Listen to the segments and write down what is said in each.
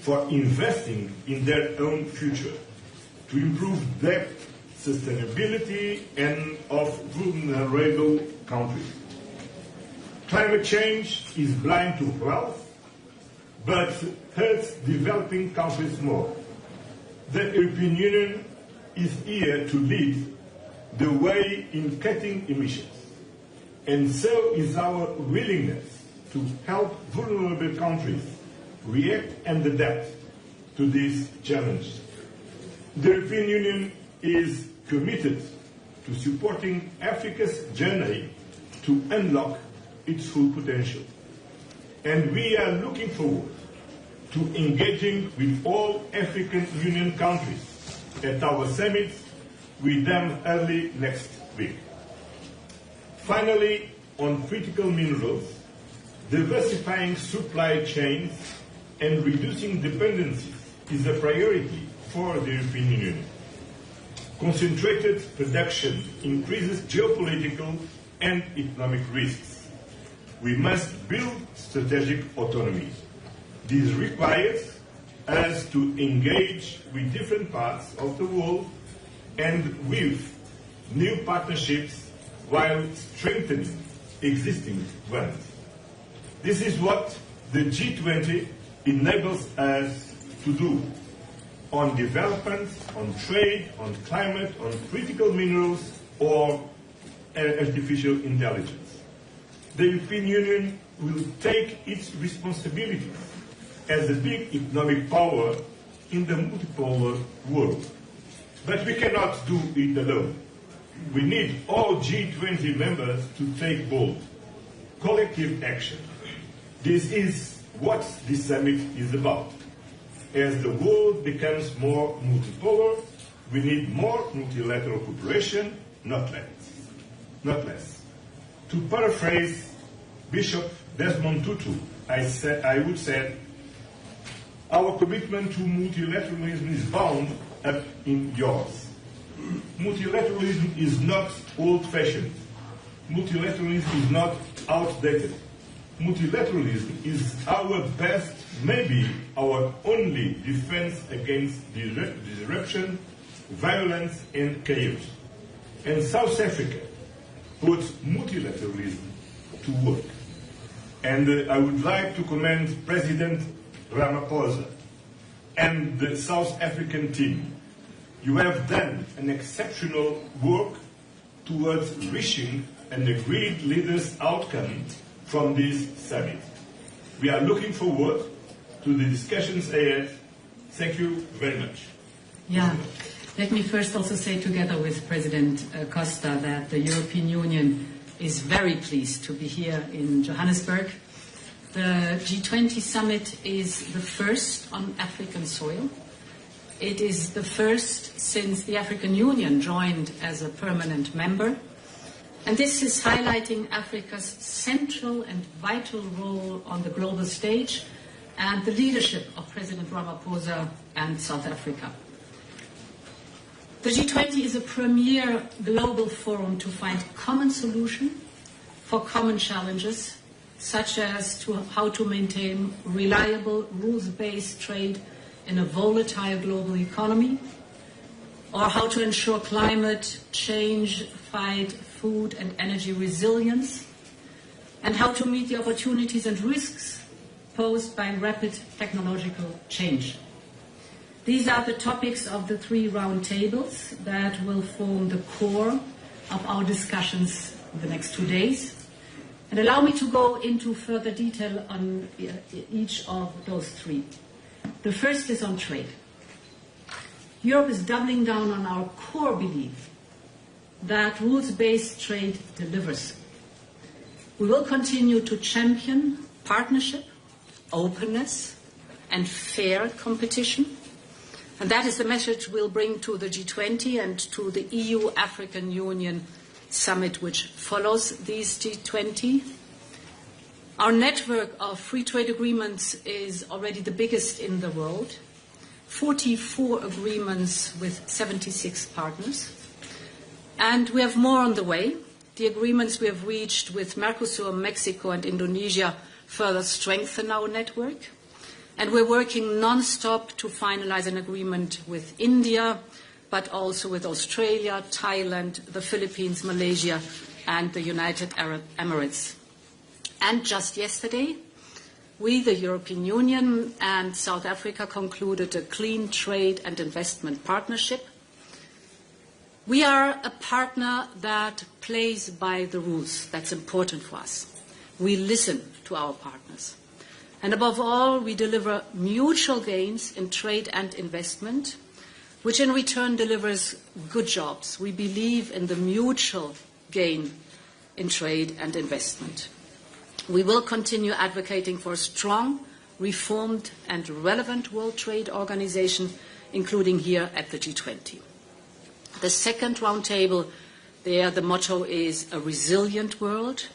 for investing in their own future, to improve debt sustainability and of vulnerable countries. Climate change is blind to wealth, but hurts developing countries more. The European Union is here to lead the way in cutting emissions, and so is our willingness to help vulnerable countries react and adapt to these challenges. The European Union is committed to supporting Africa's journey to unlock its full potential. And we are looking forward to engaging with all African Union countries at our summit with them early next week. Finally, on critical minerals, diversifying supply chains and reducing dependencies is a priority for the European Union. Concentrated production increases geopolitical and economic risks. We must build strategic autonomy. This requires us to engage with different parts of the world and with new partnerships while strengthening existing ones. This is what the G20 enables us to do on development, on trade, on climate, on critical minerals, or artificial intelligence. The European Union will take its responsibilities as a big economic power in the multipolar world. But we cannot do it alone. We need all G20 members to take bold, collective action. This is what this summit is about. As the world becomes more multipolar, we need more multilateral cooperation, not less. To paraphrase Bishop Desmond Tutu, I would say, our commitment to multilateralism is bound up in yours. Multilateralism is not old-fashioned. Multilateralism is not outdated. Multilateralism is our best, maybe our only defense against disruption, violence, and chaos. And South Africa puts multilateralism to work. And I would like to commend President Ramaphosa and the South African team. You have done an exceptional work towards reaching an agreed leaders' outcome from this summit. We are looking forward to the discussions ahead. Thank you very much. Yeah, let me first also say together with President Costa that the European Union is very pleased to be here in Johannesburg. The G20 Summit is the first on African soil. It is the first since the African Union joined as a permanent member. And this is highlighting Africa's central and vital role on the global stage and the leadership of President Ramaphosa and South Africa. The G20 is a premier global forum to find common solutions for common challenges, such as how to maintain reliable, rules-based trade in a volatile global economy, or how to ensure climate change, fight food and energy resilience, and how to meet the opportunities and risks posed by rapid technological change. These are the topics of the 3 roundtables that will form the core of our discussions in the next 2 days. And allow me to go into further detail on each of those 3. The first is on trade. Europe is doubling down on our core belief that rules-based trade delivers. We will continue to champion partnership, openness, and fair competition. And that is the message we'll bring to the G20 and to the EU-African Union Summit, which follows these G20. Our network of free trade agreements is already the biggest in the world. 44 agreements with 76 partners. And we have more on the way. The agreements we have reached with Mercosur, Mexico, and Indonesia further strengthen our network. And we're working non-stop to finalize an agreement with India, but also with Australia, Thailand, the Philippines, Malaysia, and the United Arab Emirates. And just yesterday, we, the European Union and South Africa, concluded a clean trade and investment partnership. We are a partner that plays by the rules. That's important for us. We listen to our partners. And above all, we deliver mutual gains in trade and investment, which in return delivers good jobs. We believe in the mutual gain in trade and investment. We will continue advocating for a strong, reformed and relevant World Trade Organization, including here at the G20. The second roundtable, there the motto is a resilient world.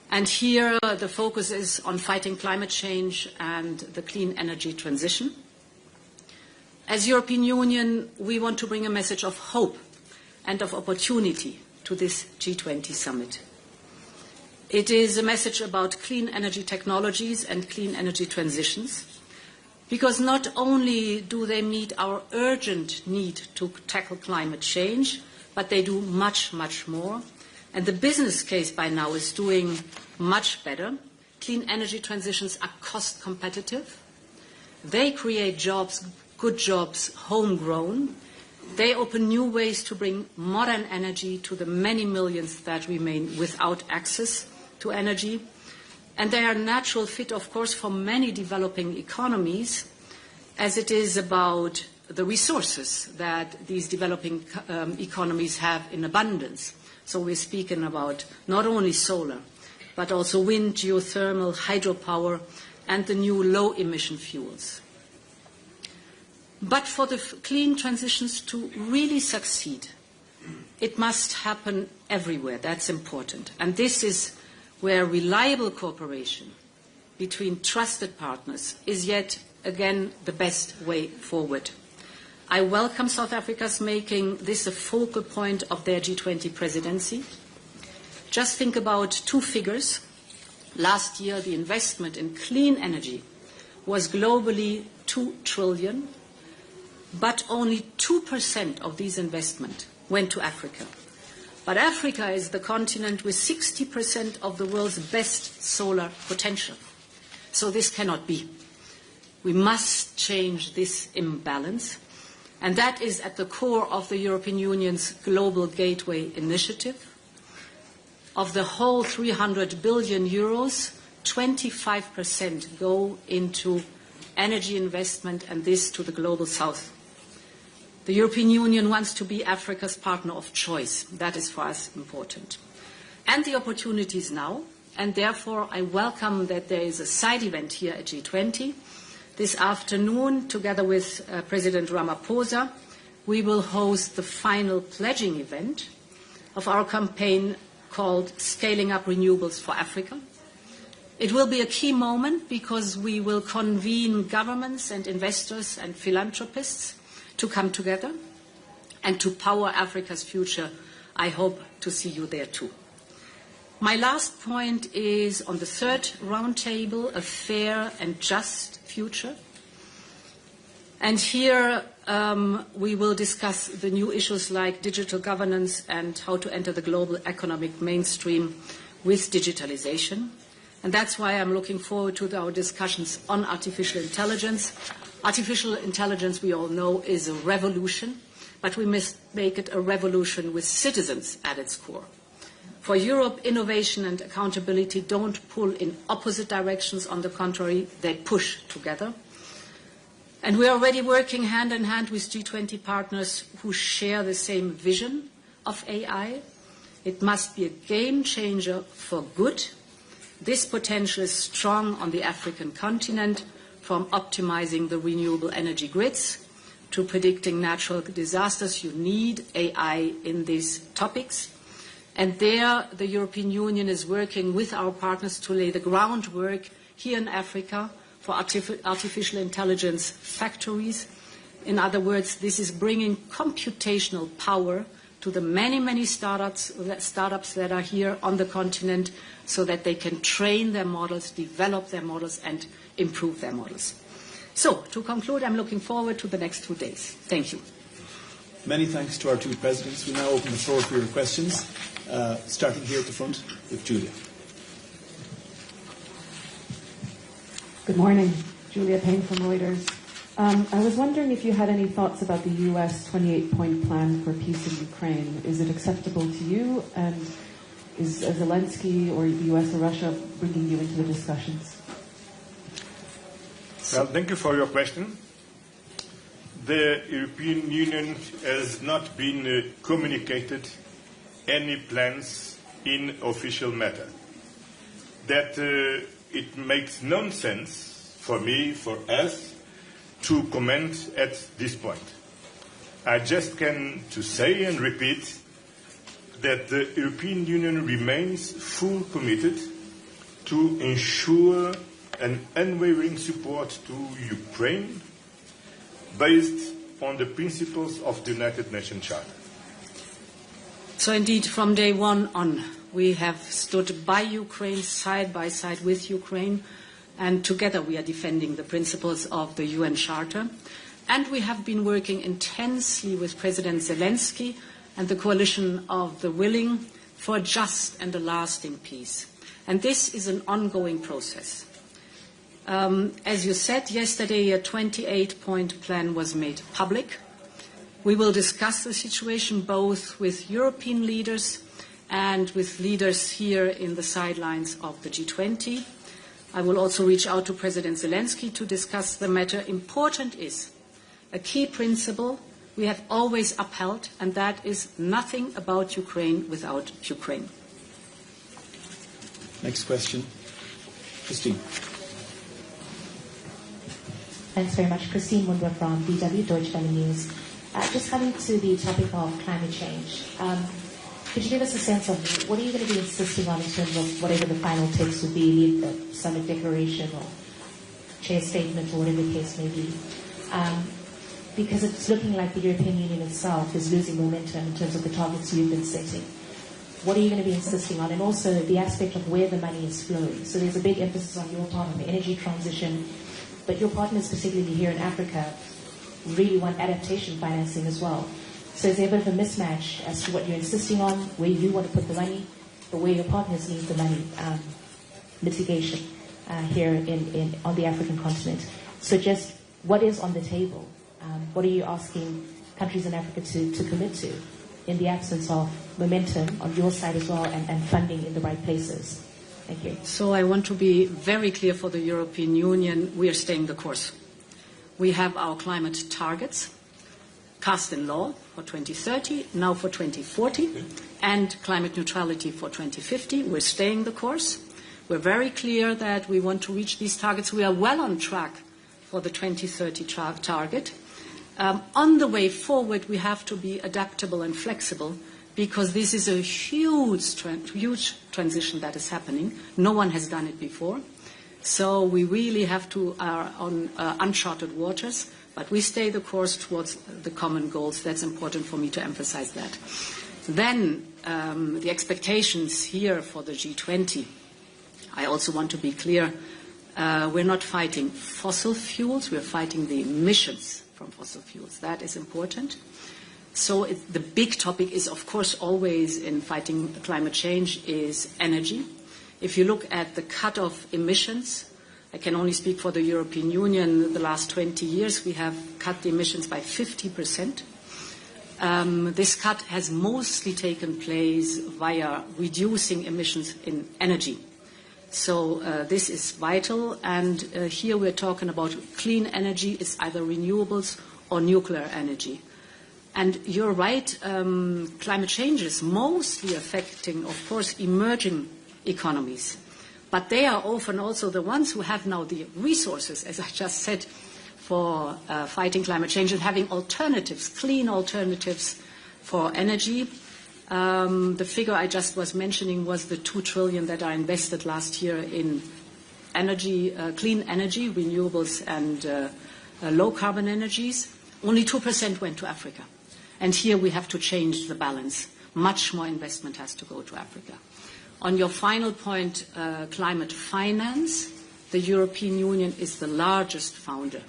And here the focus is on fighting climate change and the clean energy transition. As European Union, we want to bring a message of hope and of opportunity to this G20 summit. It is a message about clean energy technologies and clean energy transitions, because not only do they meet our urgent need to tackle climate change, but they do much, much more. And the business case by now is doing much better. Clean energy transitions are cost competitive. They create jobs, good jobs, homegrown. They open new ways to bring modern energy to the many millions that remain without access to energy. And they are a natural fit, of course, for many developing economies, as it is about the resources that these developing economies have in abundance. So we're speaking about not only solar, but also wind, geothermal, hydropower, and the new low-emission fuels. But for the clean transitions to really succeed, it must happen everywhere. That's important. And this is where reliable cooperation between trusted partners is yet again the best way forward. I welcome South Africa's making this a focal point of their G20 presidency. Just think about two figures. Last year, the investment in clean energy was globally 2 trillion, but only 2% of these investment went to Africa. But Africa is the continent with 60% of the world's best solar potential. So this cannot be. We must change this imbalance. And that is at the core of the European Union's Global Gateway Initiative. Of the whole 300 billion euros, 25% go into energy investment, and this to the Global South. The European Union wants to be Africa's partner of choice. That is for us important. And the opportunities now, and therefore I welcome that there is a side event here at G20. This afternoon, together with President Ramaphosa, we will host the final pledging event of our campaign called Scaling Up Renewables for Africa. It will be a key moment because we will convene governments and investors and philanthropists to come together and to power Africa's future. I hope to see you there too. My last point is on the third roundtable, a fair and just future. And here we will discuss the new issues like digital governance and how to enter the global economic mainstream with digitalization. And that's why I'm looking forward to our discussions on artificial intelligence. Artificial intelligence, we all know, is a revolution, but we must make it a revolution with citizens at its core. For Europe, innovation and accountability don't pull in opposite directions. On the contrary, they push together. And we are already working hand in hand with G20 partners who share the same vision of AI. It must be a game changer for good. This potential is strong on the African continent, from optimizing the renewable energy grids to predicting natural disasters. You need AI in these topics. And there, the European Union is working with our partners to lay the groundwork here in Africa for artificial intelligence factories. In other words, this is bringing computational power to to the many, many startups that are here on the continent so that they can train their models, develop their models, and improve their models. So, to conclude, I'm looking forward to the next 2 days. Thank you. Many thanks to our two presidents. We now open the floor for your questions, starting here at the front with Julia. Good morning. Julia Payne from Reuters. I was wondering if you had any thoughts about the US 28-point plan for peace in Ukraine. Is it acceptable to you? And is Zelensky or the US or Russia bringing you into the discussions? Well, thank you for your question. The European Union has not been communicated any plans in official matter. That it makes no sense for me, for us, to comment at this point. I just can to say and repeat that the European Union remains fully committed to ensure an unwavering support to Ukraine based on the principles of the United Nations Charter. So indeed, from day one on, we have stood by Ukraine, side by side with Ukraine, and together we are defending the principles of the UN Charter. And we have been working intensely with President Zelensky and the coalition of the willing for a just and a lasting peace. And this is an ongoing process. As you said, yesterday a 28-point plan was made public. We will discuss the situation both with European leaders and with leaders here in the sidelines of the G20. I will also reach out to President Zelensky to discuss the matter. Important is a key principle we have always upheld, and that is nothing about Ukraine without Ukraine. Next question. Christine. Thanks very much. Christine Munder from DW, Deutsche Welle News. Just coming to the topic of climate change, could you give us a sense of what are you going to be insisting on in terms of whatever the final text would be, the summit declaration or chair statement or whatever the case may be? Because it's looking like the European Union itself is losing momentum in terms of the targets you've been setting. What are you going to be insisting on? And also the aspect of where the money is flowing. So there's a big emphasis on your part on the energy transition, but your partners, particularly here in Africa, really want adaptation financing as well. So is there a bit of a mismatch as to what you're insisting on, where you want to put the money, but where your partners need the money, mitigation here on the African continent? So just what is on the table? What are you asking countries in Africa to commit to in the absence of momentum on your side as well and funding in the right places? Thank you. So I want to be very clear for the European Union. We are staying the course. We have our climate targets cast in law for 2030, now for 2040, and climate neutrality for 2050. We're staying the course. We're very clear that we want to reach these targets. We are well on track for the 2030 target. On the way forward, we have to be adaptable and flexible because this is a huge transition that is happening. No one has done it before. So we really have to are on uncharted waters, but we stay the course towards the common goals. That's important for me to emphasize that. Then the expectations here for the G20. I also want to be clear. We're not fighting fossil fuels. We're fighting the emissions from fossil fuels. That is important. So the big topic is, of course, always in fighting climate change is energy. If you look at the cut of emissions, I can only speak for the European Union. The last 20 years, we have cut the emissions by 50%. This cut has mostly taken place via reducing emissions in energy. So this is vital, and here we're talking about clean energy. It's either renewables or nuclear energy. And you're right, climate change is mostly affecting, of course, emerging economies. But they are often also the ones who have now the resources, as I just said, for fighting climate change and having alternatives, clean alternatives for energy. The figure I just was mentioning was the 2 trillion that are invested last year in energy, clean energy, renewables and low carbon energies. Only 2% went to Africa. And here we have to change the balance. Much more investment has to go to Africa. On your final point, climate finance, the European Union is the largest funder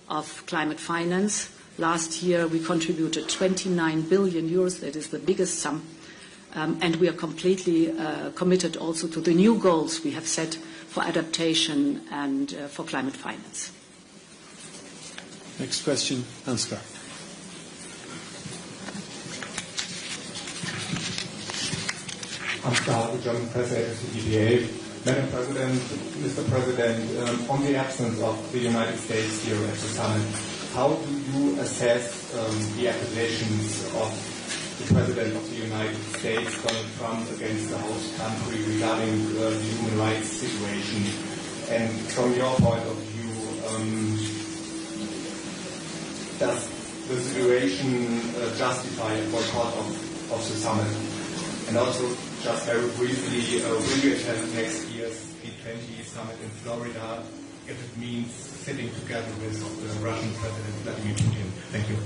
of climate finance. Last year we contributed 29 billion euros. That is the biggest sum. And we are completely committed also to the new goals we have set for adaptation and for climate finance. Next question, Ansgar. Ansgar, the German press agency EDA. Madam President, Mr. President, on the absence of the United States here at the summit, how do you assess the accusations of the President of the United States, Donald Trump, against the host country regarding the human rights situation? And from your point of view, does the situation justify a boycott of the summit? And also, just very briefly, will you attend next year's G20 Summit in Florida if it means sitting together with the Russian President Vladimir Putin? Thank you.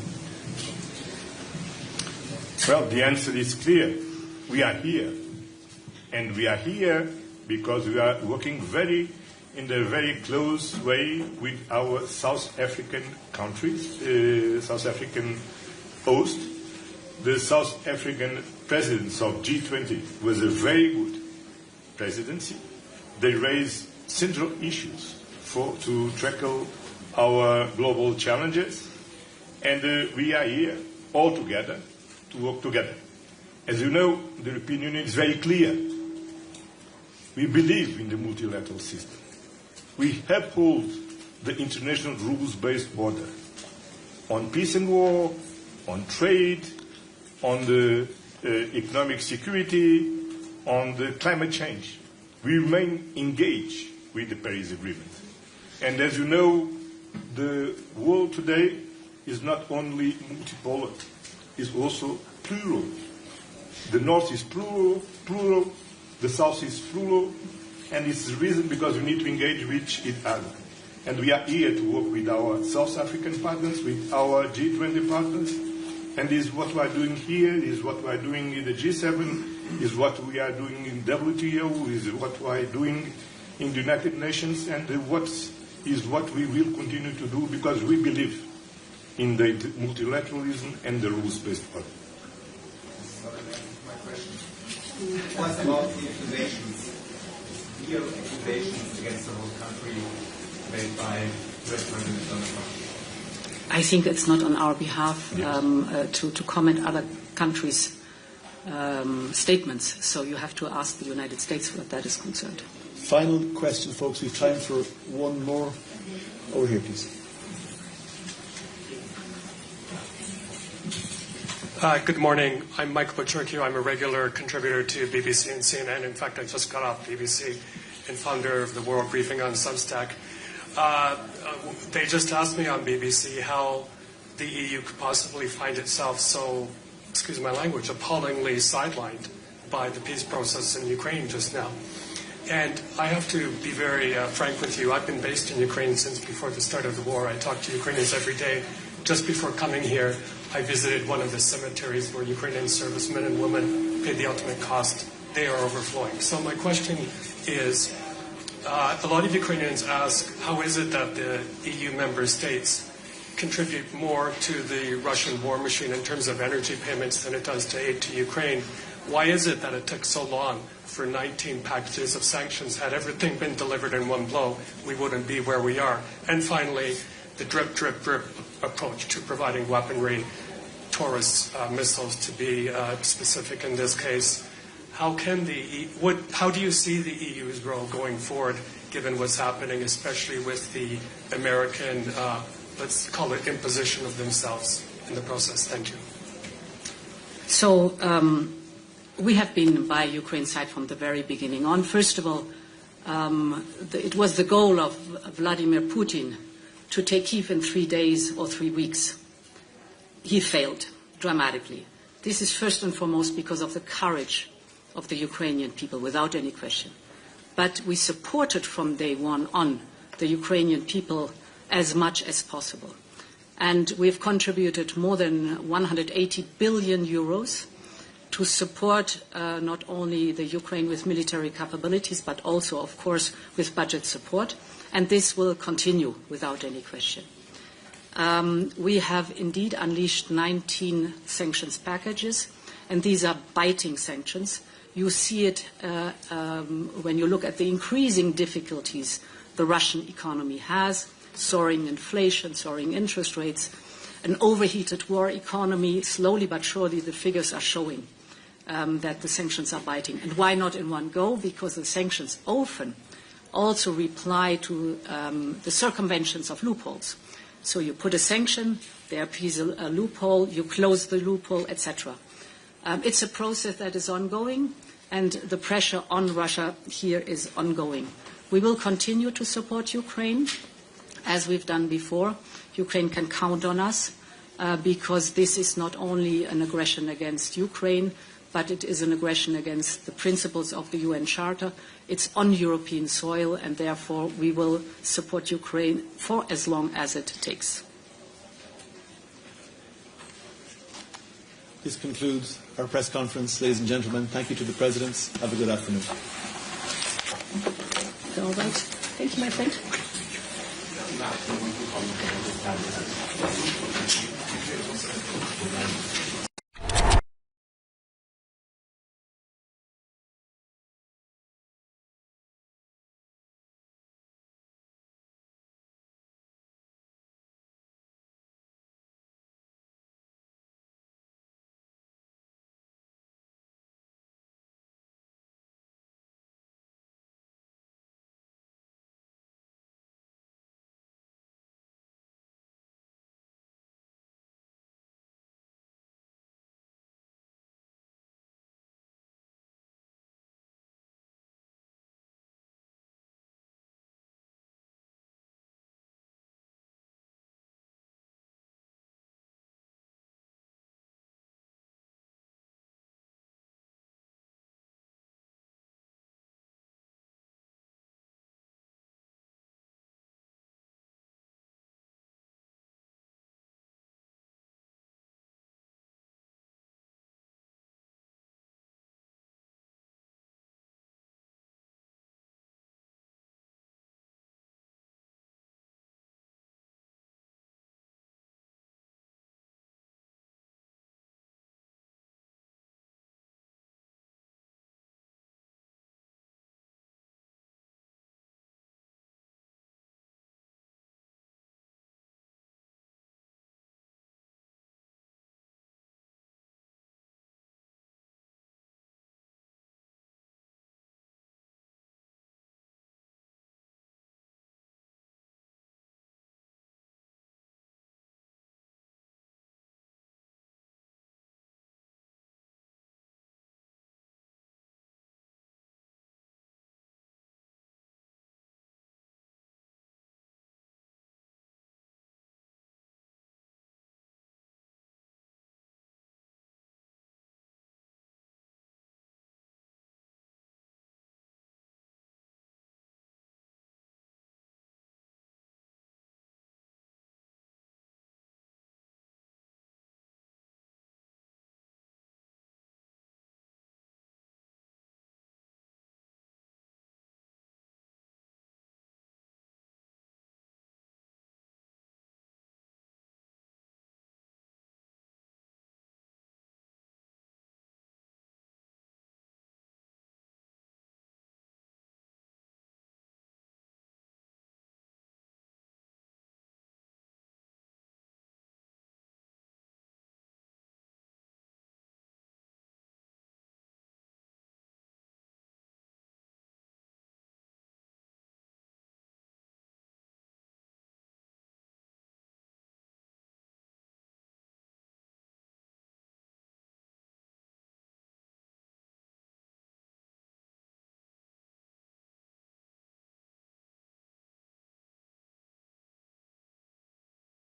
Well, the answer is clear. We are here. And we are here because we are working in a very close way with our South African countries, South African host. The South African presidents of G20 was a very good presidency. They raised central issues to tackle our global challenges. And we are here all together to work together. As you know, the European Union is very clear. We believe in the multilateral system. We uphold the international rules-based order on peace and war, on trade, on the economic security, on the climate change. We remain engaged with the Paris Agreement. And as you know, the world today is not only multipolar, it's also plural. The North is plural, the South is plural, and it's the reason because we need to engage with each other. And we are here to work with our South African partners, with our G20 partners, and is what we are doing here, is what we are doing in the G7, is what we are doing in WTO, is what we are doing in the United Nations, and what we will continue to do because we believe in the multilateralism and the rules-based order. My question was about the accusations, real accusations against the whole country made by US President Donald Trump. I think it's not on our behalf to comment other countries' statements. So you have to ask the United States what that is concerned. Final question, folks. We have time for one more. Over here, please. Good morning. I'm Michael Pacherkiw. I'm a regular contributor to BBC and CNN. In fact, I just got off BBC and founder of the World Briefing on Substack. They just asked me on BBC how the EU could possibly find itself so, excuse my language, appallingly sidelined by the peace process in Ukraine just now. And I have to be very frank with you. I've been based in Ukraine since before the start of the war. I talk to Ukrainians every day. Just before coming here, I visited one of the cemeteries where Ukrainian servicemen and women paid the ultimate cost. They are overflowing. So my question is, a lot of Ukrainians ask, how is it that the EU member states contribute more to the Russian war machine in terms of energy payments than it does to aid to Ukraine? Why is it that it took so long for 19 packages of sanctions? Had everything been delivered in one blow, we wouldn't be where we are. And finally, the drip, drip, drip approach to providing weaponry, Taurus missiles to be specific in this case. How do you see the EU's role going forward, given what's happening, especially with the American, let's call it imposition of themselves in the process? Thank you. So we have been by Ukraine's side from the very beginning on. First of all, it was the goal of Vladimir Putin to take Kyiv in 3 days or 3 weeks. He failed dramatically. This is first and foremost because of the courage of the Ukrainian people, without any question. But we supported from day one on the Ukrainian people as much as possible. And we've contributed more than 180 billion euros to support not only the Ukraine with military capabilities, but also, of course, with budget support. And this will continue without any question. We have indeed unleashed 19 sanctions packages, and these are biting sanctions. You see it when you look at the increasing difficulties the Russian economy has, soaring inflation, soaring interest rates, an overheated war economy. Slowly but surely the figures are showing that the sanctions are biting. And why not in one go? Because the sanctions often also reply to the circumventions of loopholes. So you put a sanction, there appears a loophole, you close the loophole, etc. It's a process that is ongoing, and the pressure on Russia here is ongoing. We will continue to support Ukraine, as we've done before. Ukraine can count on us, because this is not only an aggression against Ukraine, but it is an aggression against the principles of the UN Charter. It's on European soil, and therefore we will support Ukraine for as long as it takes. This concludes our press conference. Ladies and gentlemen, thank you to the Presidents. Have a good afternoon. All right. Thank you, my friend. Thank you.